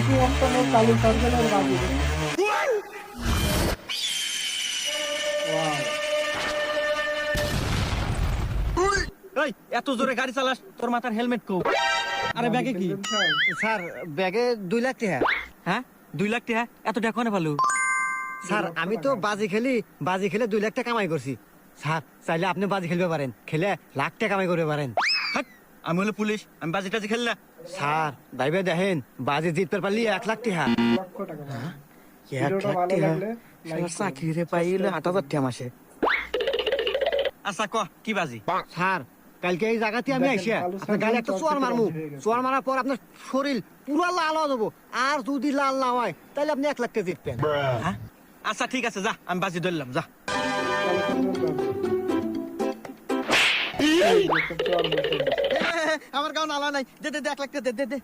কি একটা লোক কালো সার্কেলের বাজি। এই এত জোরে গাড়ি চালাস, তোর মাথার হেলমেট কো? আরে ব্যাগে কি? স্যার ব্যাগে 2 লাখ টাকা। হ্যাঁ 2 লাখ টাকা? এত টাকা কোনে পালু? স্যার আমি তো বাজি খেলে 2 লাখ টাকা কামাই করছি। স্যার চাইলে আপনি বাজি খেলতে পারেন, খেলে লাখ টাকা কামাই করতে পারেন। হাট, আমি হলো পুলিশ, আমি বাজি টাজি খেললা। স্যার ভাইবে দেখেন, বাজি জিততে পারলি 1 লাখ টাকা। লক্ষ টাকা। 1 ভিডিওটা লাখ ভালো টাকা লাগলে লাইক চাকরি রে পাইলে 8,000 টাকা মাসে। আচ্ছা ক কি বাজি? স্যার কালকে এই জায়গাতে আমি দেখেন, আইসা কালো আপনার গালে একটা সার্কেল চোয়ার মারমু। হয়ে গেছে। চোয়ার মারার পর আপনার শরীর পুরো লাল হয়ে যাবো। আর যদি লাল না হয় তাহলে আপনি 1 লাখ টাকা জিতবেন। হ্যাঁ আচ্ছা ঠিক আছে, যা আমি বাজি ধরলাম, যা। কালো সার্কেল বাজি। আমার গাও নালা নাই, দে দে 1 লাখ টাকা দে দে দে।